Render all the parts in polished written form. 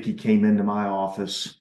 Mickey came into my office,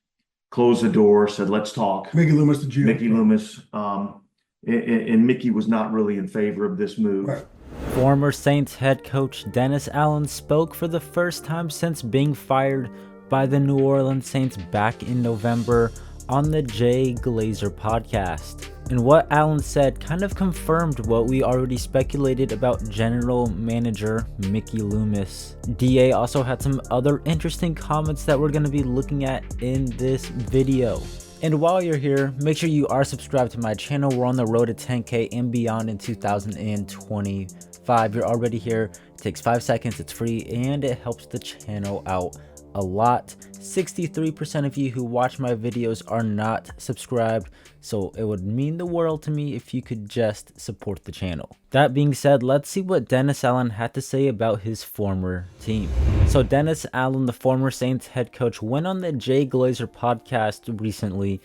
closed the door, said, "Let's talk." Mickey Loomis, the GM. Mickey Loomis, and Mickey was not really in favor of this move. Right. Former Saints head coach Dennis Allen spoke for the first time since being fired by the New Orleans Saints back in November on the Jay Glazer podcast. And what Allen said kind of confirmed what we already speculated about general manager Mickey Loomis. DA also had some other interesting comments that we're going to be looking at in this video. And while you're here, make sure you are subscribed to my channel. We're on the road to 10K and beyond in 2025. You're already here. It takes 5 seconds. It's free and it helps the channel out a lot. 63% of you who watch my videos are not subscribed, so it would mean the world to me if you could just support the channel. That being said, let's see what Dennis Allen had to say about his former team. So Dennis Allen, the former Saints head coach, went on the Jay Glazer podcast recently,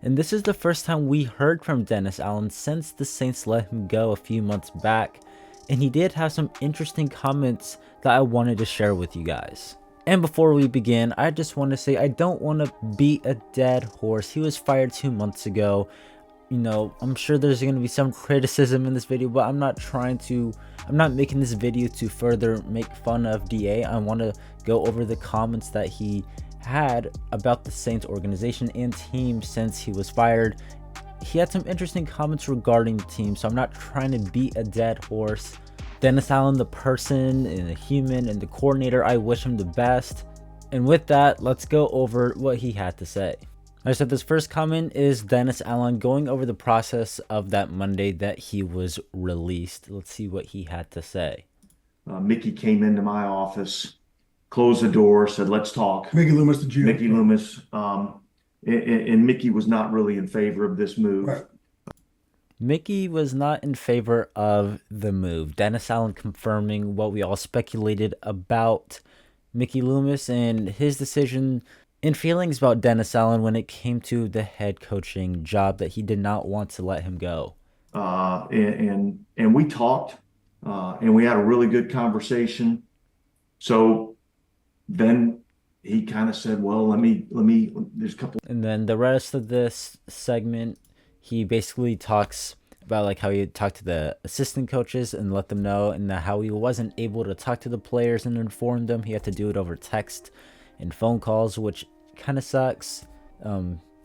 and this is the first time we heard from Dennis Allen since the Saints let him go a few months back, and he did have some interesting comments that I wanted to share with you guys. And before we begin, I just want to say I don't want to beat a dead horse. He was fired 2 months ago. You know, I'm sure there's going to be some criticism in this video, but I'm not making this video to further make fun of DA. I want to go over the comments that he had about the Saints organization and team since he was fired. He had some interesting comments regarding the team, so I'm not trying to beat a dead horse. Dennis Allen, the person and the human and the coordinator, I wish him the best. And with that, let's go over what he had to say. I said this first comment is Dennis Allen going over the process of that Monday that he was released. Let's see what he had to say. Mickey came into my office, closed the door, said, "Let's talk." Mickey Loomis, the GM. Mickey Loomis, and Mickey was not really in favor of this move. Right. Mickey was not in favor of the move. Dennis Allen confirming what we all speculated about Mickey Loomis and his decision and feelings about Dennis Allen when it came to the head coaching job, that he did not want to let him go. And we talked, and we had a really good conversation. So then he kind of said, "Well, let me, there's a couple." And then the rest of this segment, he basically talks about like how he talked to the assistant coaches and let them know, and how he wasn't able to talk to the players and inform them. He had to do it over text and phone calls, which kind of sucks,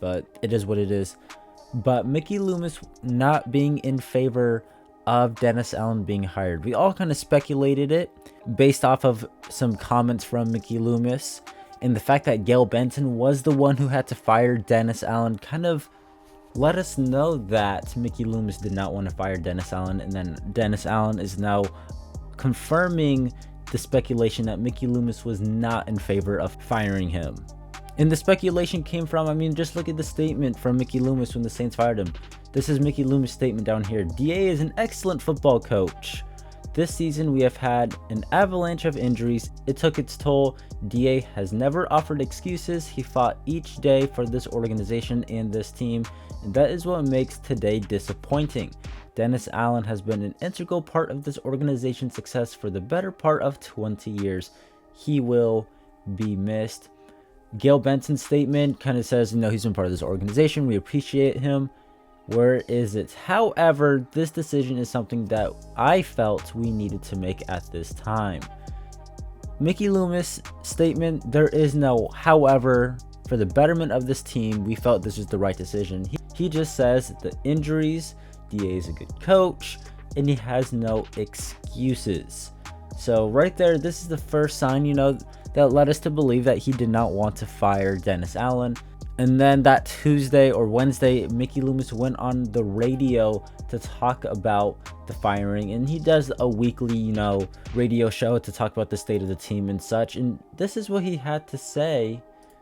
but it is what it is. But Mickey Loomis not being in favor of Dennis Allen being hired, we all kind of speculated it based off of some comments from Mickey Loomis, and the fact that Gail Benson was the one who had to fire Dennis Allen kind of let us know that Mickey Loomis did not want to fire Dennis Allen, and then Dennis Allen is now confirming the speculation that Mickey Loomis was not in favor of firing him. And the speculation came from, I mean, just look at the statement from Mickey Loomis when the Saints fired him. This is Mickey Loomis' statement down here. "DA is an excellent football coach. This season we have had an avalanche of injuries. It took its toll. DA has never offered excuses. He fought each day for this organization and this team, and that is what makes today disappointing. Dennis Allen has been an integral part of this organization's success for the better part of 20 years. He will be missed." Gail Benson's statement kind of says, he's been part of this organization. We appreciate him. Where is it? However, this decision is something that I felt we needed to make at this time. Mickey Loomis' statement, there is no however. For the betterment of this team, we felt this was the right decision. He just says the injuries, DA is a good coach, and he has no excuses. So right there, this is the first sign, that led us to believe that he did not want to fire Dennis Allen. And then that Tuesday or Wednesday, Mickey Loomis went on the radio to talk about the firing, and he does a weekly, radio show to talk about the state of the team and such. And this is what he had to say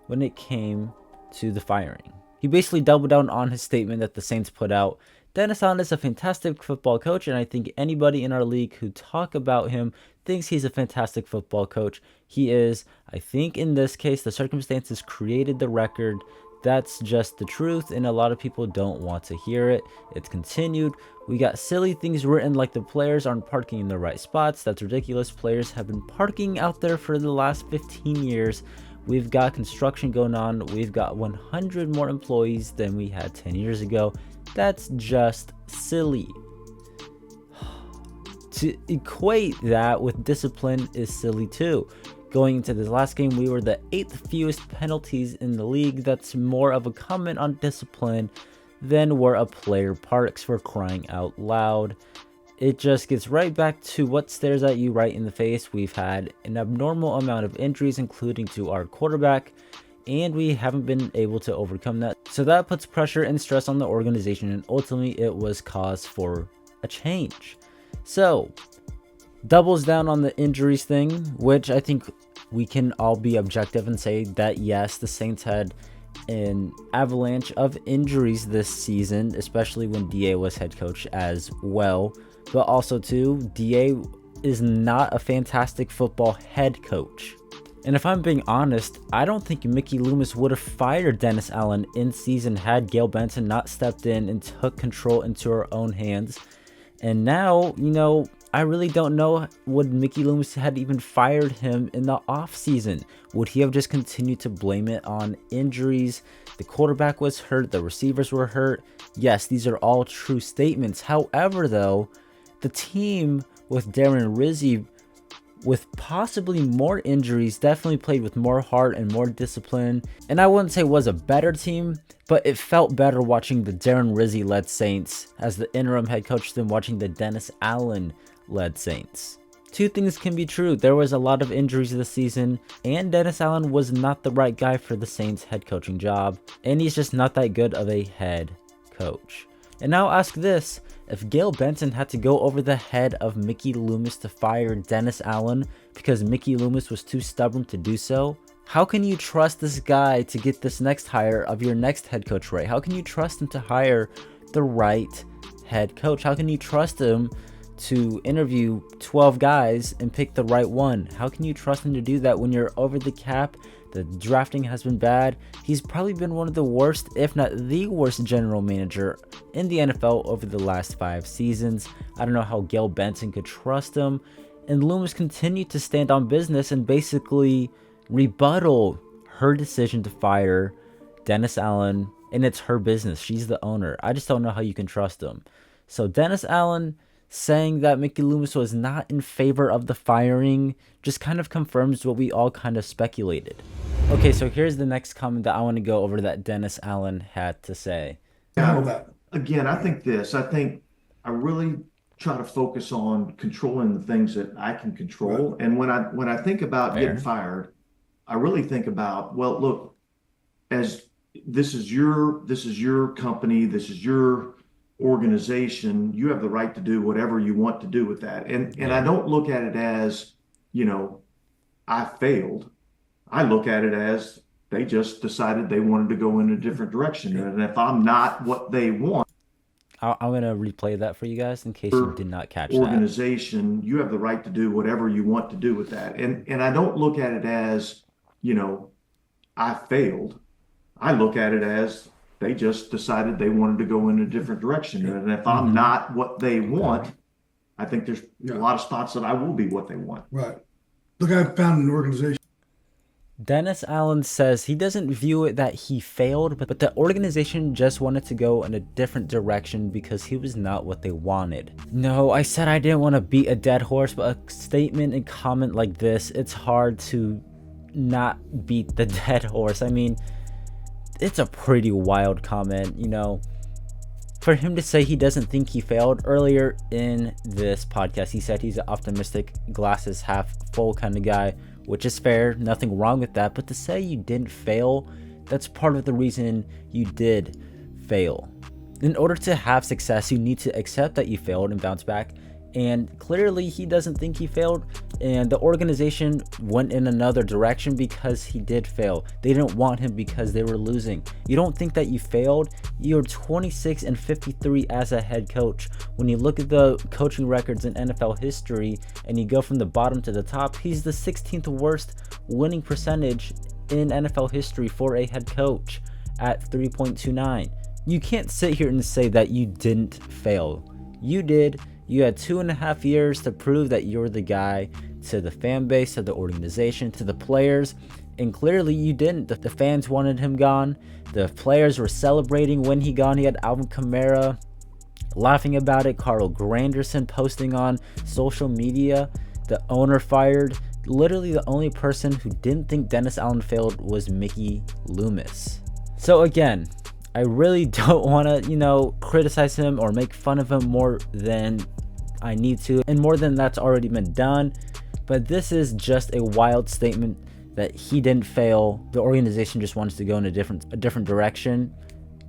when it came to the firing. He basically doubled down on his statement that the Saints put out. Dennis Allen is a fantastic football coach, and I think anybody in our league who talk about him thinks he's a fantastic football coach. He is. I think in this case, the circumstances created the record. That's just the truth, and a lot of people don't want to hear it. It's continued. We got silly things written like the players aren't parking in the right spots. That's ridiculous. Players have been parking out there for the last 15 years. We've got construction going on. We've got 100 more employees than we had 10 years ago. That's just silly. To equate that with discipline is silly too. Going into this last game, we were the 8th fewest penalties in the league. That's more of a comment on discipline than where a player parks, for crying out loud. It just gets right back to what stares at you right in the face. We've had an abnormal amount of injuries, including to our quarterback, and we haven't been able to overcome that. So that puts pressure and stress on the organization, and ultimately it was cause for a change. So, doubles down on the injuries thing, which I think we can all be objective and say that yes, the Saints had an avalanche of injuries this season, especially when DA was head coach as well. But also too, DA is not a fantastic football head coach. And if I'm being honest, I don't think Mickey Loomis would have fired Dennis Allen in season had Gail Benson not stepped in and took control into her own hands. And now, I really don't know, would Mickey Loomis had even fired him in the offseason? Would he have just continued to blame it on injuries? The quarterback was hurt, the receivers were hurt. Yes, these are all true statements. However, though, the team with Darren Rizzi, with possibly more injuries, definitely played with more heart and more discipline. And I wouldn't say it was a better team, but it felt better watching the Darren Rizzi-led Saints as the interim head coach than watching the Dennis Allen-led Saints. Two things can be true. There was a lot of injuries this season, and Dennis Allen was not the right guy for the Saints head coaching job, and he's just not that good of a head coach. And now ask this, if Gail Benson had to go over the head of Mickey Loomis to fire Dennis Allen because Mickey Loomis was too stubborn to do so, how can you trust this guy to get this next hire of your next head coach right? How can you trust him to hire the right head coach? How can you trust him to interview 12 guys and pick the right one? How can you trust him to do that when you're over the cap? The drafting has been bad. He's probably been one of the worst, if not the worst general manager in the NFL over the last 5 seasons. I don't know how Gail Benson could trust him. And Loomis continued to stand on business and basically rebuttal her decision to fire Dennis Allen. And it's her business. She's the owner. I just don't know how you can trust him. So Dennis Allen saying that Mickey Loomis was not in favor of the firing just kind of confirms what we all kind of speculated. Okay, so here's the next comment that I want to go over that Dennis Allen had to say. Again, I think I really try to focus on controlling the things that I can control. And when I think about getting fired, I really think about, well, look, as this is your company, this is your organization, you have the right to do whatever you want to do with that. And I don't look at it as, I failed. I look at it as they just decided they wanted to go in a different direction. And if I'm not what they want, I'm going to replay that for you guys in case you did not catch organization, you have the right to do whatever you want to do with that. And I don't look at it as, I failed. I look at it as they just decided they wanted to go in a different direction. And if I'm not what they want, I think there's a lot of spots that I will be what they want. Right. Look, I found an organization. Dennis Allen says he doesn't view it that he failed, but the organization just wanted to go in a different direction because he was not what they wanted. No, I said I didn't want to beat a dead horse, but a statement and comment like this, it's hard to not beat the dead horse. I mean, it's a pretty wild comment, For him to say he doesn't think he failed, earlier in this podcast, he said he's an optimistic, glasses half full kind of guy, which is fair, nothing wrong with that. But to say you didn't fail, that's part of the reason you did fail. In order to have success, you need to accept that you failed and bounce back. And clearly he doesn't think he failed, and the organization went in another direction because he did fail. They didn't want him because they were losing. You don't think that you failed? You're 26-53 as a head coach. When you look at the coaching records in NFL history and you go from the bottom to the top, he's the 16th worst winning percentage in NFL history for a head coach at 3.29. You can't sit here and say that you didn't fail. You did. You had 2.5 years to prove that you're the guy to the fan base, to the organization, to the players, And clearly you didn't. The fans wanted him gone. The players were celebrating when he gone. He had Alvin Kamara laughing about it. Carl Granderson posting on social media. The owner fired. Literally the only person who didn't think Dennis Allen failed was Mickey Loomis. So again, I really don't want to, criticize him or make fun of him more than I need to, and more than that's already been done. But this is just a wild statement that he didn't fail. The organization just wants to go in a different direction.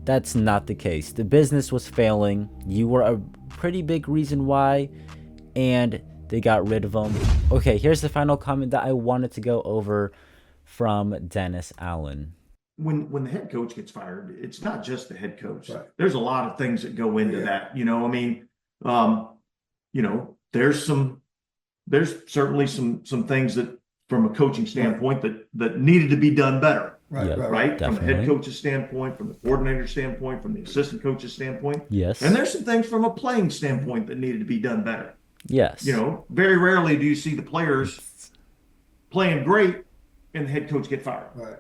That's not the case. The business was failing. You were a pretty big reason why, and they got rid of him. Okay, here's the final comment that I wanted to go over from Dennis Allen. When the head coach gets fired, it's not just the head coach. Right. There's a lot of things that go into that. There's certainly some things that, from a coaching standpoint, that needed to be done better. Right? From the head coach's standpoint, from the coordinator standpoint, from the assistant coach's standpoint. Yes. And there's some things from a playing standpoint that needed to be done better. Yes. Very rarely do you see the players playing great and the head coach get fired.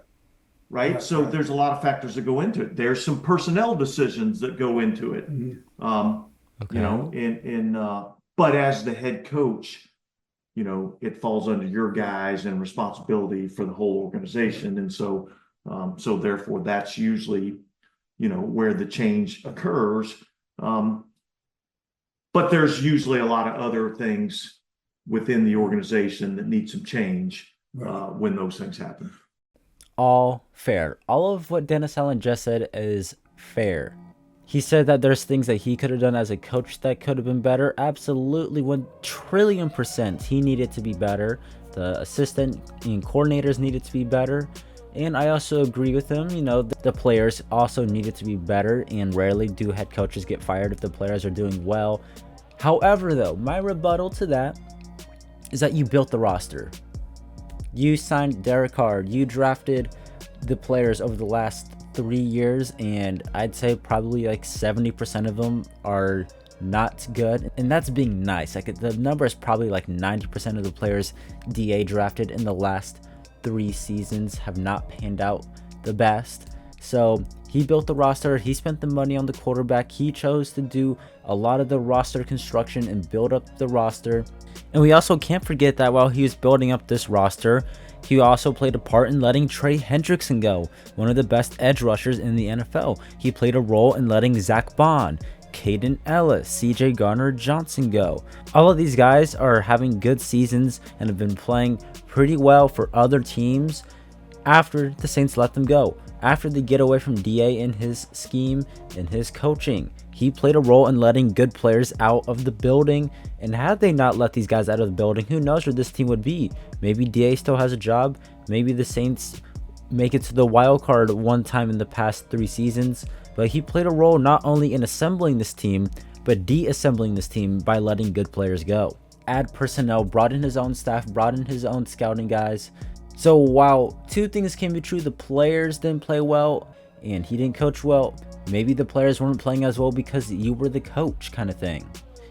Right? So there's a lot of factors that go into it. There's some personnel decisions that go into it. But as the head coach, it falls under your guys and responsibility for the whole organization. And so therefore that's usually, where the change occurs. But there's usually a lot of other things within the organization that need some change when those things happen. All fair. All of what Dennis Allen just said is fair. He said that there's things that he could have done as a coach that could have been better. Absolutely, 1,000,000,000%. He needed to be better. The assistant and coordinators needed to be better. And I also agree with him. The players also needed to be better. And rarely do head coaches get fired if the players are doing well. However, though, my rebuttal to that is that you built the roster. You signed Derek Carr. You drafted the players over the last 3 years, and I'd say probably like 70% of them are not good, and that's being nice. Like, the number is probably like 90% of the players DA drafted in the last 3 seasons have not panned out the best. So he built the roster. He spent the money on the quarterback. He chose to do a lot of the roster construction and build up the roster. And we also can't forget that while he was building up this roster, he also played a part in letting Trey Hendrickson go, one of the best edge rushers in the NFL. He played a role in letting Zach Bond, Caden Ellis, CJ Garner-Johnson go. All of these guys are having good seasons and have been playing pretty well for other teams after the Saints let them go. After they get away from DA in his scheme and his coaching, he played a role in letting good players out of the building. And had they not let these guys out of the building, who knows where this team would be? Maybe DA still has a job. Maybe the Saints make it to the wild card one time in the past 3 seasons. But he played a role not only in assembling this team, but de-assembling this team by letting good players go. Add personnel, brought in his own staff, brought in his own scouting guys. So while 2 things can be true, the players didn't play well and he didn't coach well, maybe the players weren't playing as well because you were the coach, kind of thing.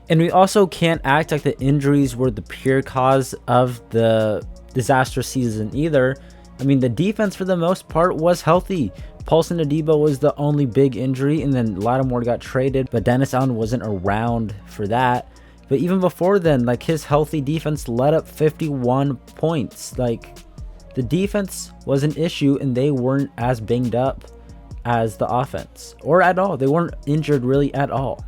And we also can't act like the injuries were the pure cause of the disastrous season either. I mean, the defense for the most part was healthy. Paulson Adebo was the only big injury, and then Lattimore got traded, but Dennis Allen wasn't around for that. But even before then, like, his healthy defense let up 51 points. Like, the defense was an issue, and they weren't as banged up as the offense, or at all. They weren't injured really at all.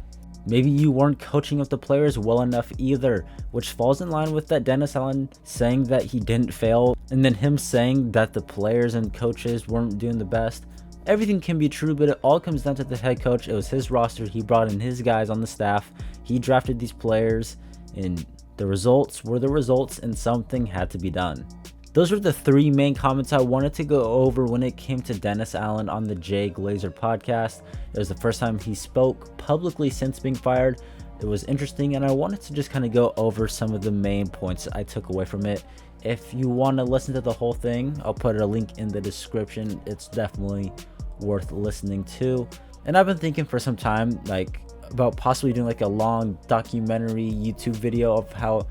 Maybe you weren't coaching up the players well enough either, which falls in line with that Dennis Allen saying that he didn't fail, and then him saying that the players and coaches weren't doing the best. Everything can be true, but it all comes down to the head coach. It was his roster. He brought in his guys on the staff. He drafted these players, and the results were the results, and something had to be done. Those were the 3 main comments I wanted to go over when it came to Dennis Allen on the Jay Glazer podcast. It was the first time he spoke publicly since being fired. It was interesting, and I wanted to just kind of go over some of the main points I took away from it. If you want to listen to the whole thing, I'll put a link in the description. It's definitely worth listening to. And I've been thinking for some time, like, about possibly doing like a long documentary YouTube video of how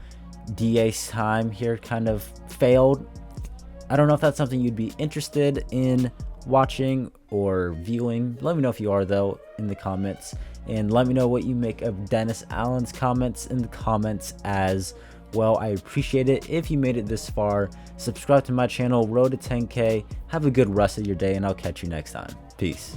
DA's time here kind of failed. I don't know if that's something you'd be interested in watching or viewing. Let me know if you are, though, in the comments. And let me know what you make of Dennis Allen's comments in the comments as well. I appreciate it. If you made it this far, subscribe to my channel, Road to 10K. Have a good rest of your day, and I'll catch you next time. Peace.